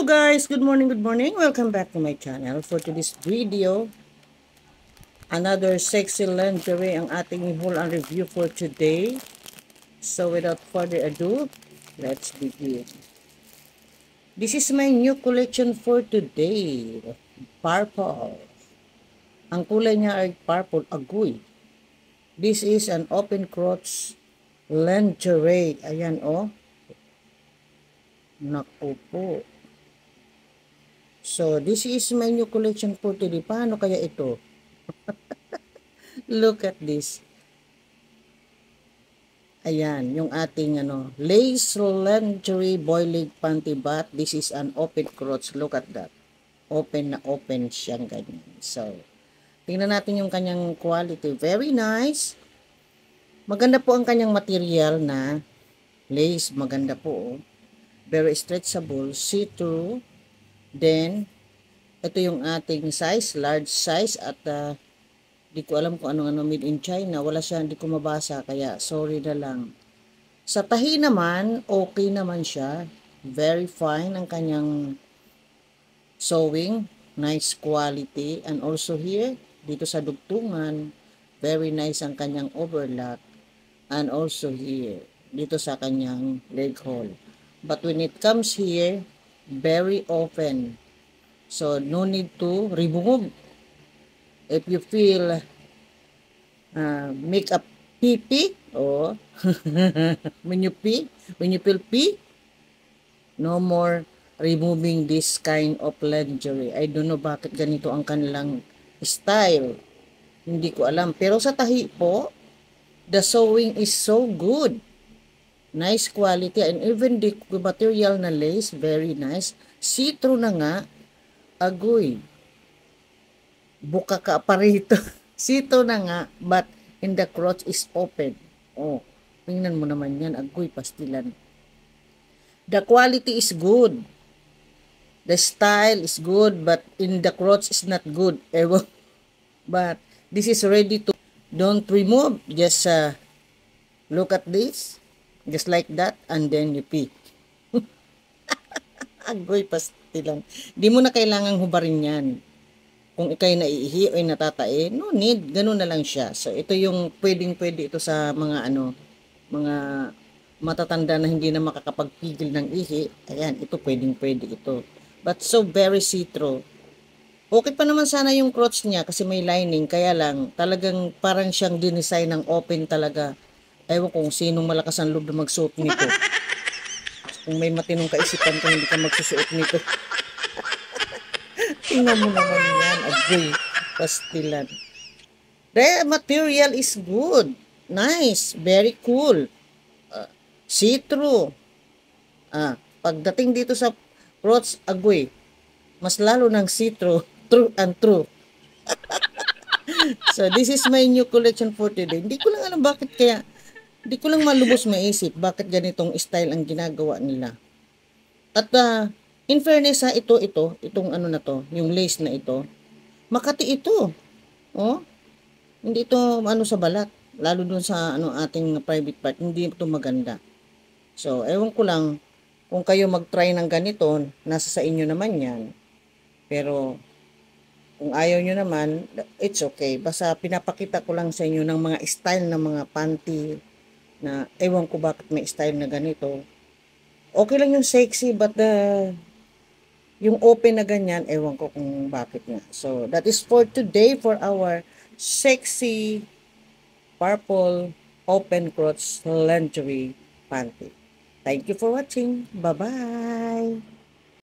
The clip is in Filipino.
guys, good morning, welcome back to my channel. For today's video, another sexy lingerie ang ating haul and review for today. So without further ado, let's begin. This is my new collection for today. Purple. Ang kulay niya ay purple agoy. This is an open crotch lingerie. Ayan oh. Naku po. So, this is my new collection for today. Paano kaya ito? Look at this. Ayan, yung ating lace lingerie boy leg panty bat. This is an open crotch. Look at that. Open na open siyang ganyan. So, tingnan natin yung kanyang quality. Very nice. Maganda po ang kanyang material na lace. Maganda po. Oh. Very stretchable. See-through. Then, ito yung ating size, large size at di ko alam kung ano made in China. Wala siya, hindi ko mabasa kaya sorry na lang. Sa tahi naman, okay naman siya. Very fine ang kanyang sewing. Nice quality. And also here, dito sa dugtungan, very nice ang kanyang overlock. And also here, dito sa kanyang leg hole. But when it comes here, very open. So, no need to remove. If you feel make a pee or when you feel pee, no more removing this kind of lingerie. I don't know bakit ganito ang kanilang style. Hindi ko alam. Pero sa tahi po, the sewing is so good. Nice quality and even the material na lace, very nice. See-through na nga, agoy. Buka ka pa rito. See-through na nga, but in the crotch is open. Oh, tingnan mo naman yan, agoy, pastilan. The quality is good. The style is good, but in the crotch is not good. Ewan. But this is ready to, don't remove, just look at this. Just like that, and then you pee. Agoy, pastilan. Di mo na kailangang hubarin yan. Kung ikay naiihi o natatae, no need. Ganun na lang siya. So, ito yung pwede ito sa mga mga matatanda na hindi na makakapagpigil ng ihi. Ayan, ito pwede ito. But so very see-through. Okay pa naman sana yung crotch niya kasi may lining. Kaya lang, talagang parang siyang dinesign ng open talaga. Ewan kung sinong malakas ang loob na magsuot nito. Kung may matinong kaisipan kung hindi ka magsusuot nito. Tingnan mo naman yan. Agoy. Pastilan. The material is good. Nice. Very cool. See-through. Pagdating dito sa crotch, agoy. Mas lalo ng see-through. True and true. So, this is my new collection for today. Hindi ko lang alam bakit kaya hindi ko lang malubos maisip bakit ganitong style ang ginagawa nila. At in fairness itong na to, yung lace na ito, makati ito. Oh, hindi ito sa balat, lalo dun sa ating private part, hindi ito maganda. So, ewan ko lang kung kayo mag-try ng ganito, nasa sa inyo naman 'yan. Pero kung ayaw nyo naman, it's okay. Basta pinapakita ko lang sa inyo ng mga style ng mga panty na ewan ko bakit may style na ganito. Okay lang yung sexy, but yung open na ganyan, ewan ko kung bakit nga. So, that is for today for our sexy purple open crotch lingerie panty. Thank you for watching. Bye-bye!